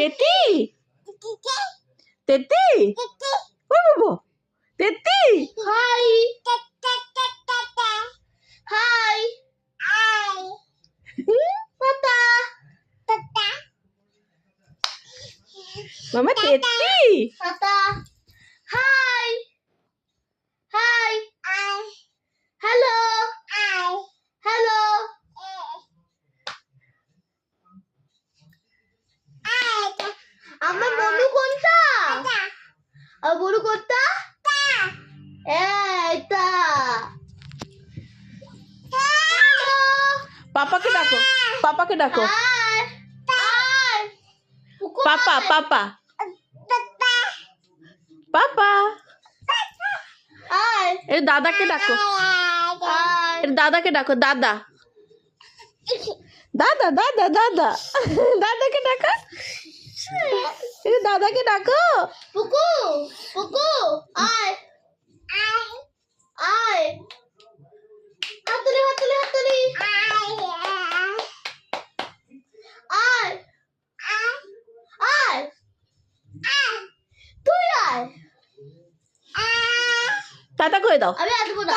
তেতি তেতি ও বাবা তেতি হাই হাই টাটা মামা তেতি tata high hi hello hello আমার বনু কোনটা আর বনু কোনটা এইটা হ্যালো পাপাকে ডাকো পাপাকে ডাকো হাই হাই পাপা পাপা পাপা হাই এর দাদাকে ডাকো হাই এর দাদাকে ডাকো দাদা দাদা দাদা দাদা দাদাকে ডাকো এর দাদাকে ডাকো পুকু পুকু আয় আয় হাতলি হাতলি হাতলি আয় আয় তুই আয় টাটা করে দাও আমি আসবো না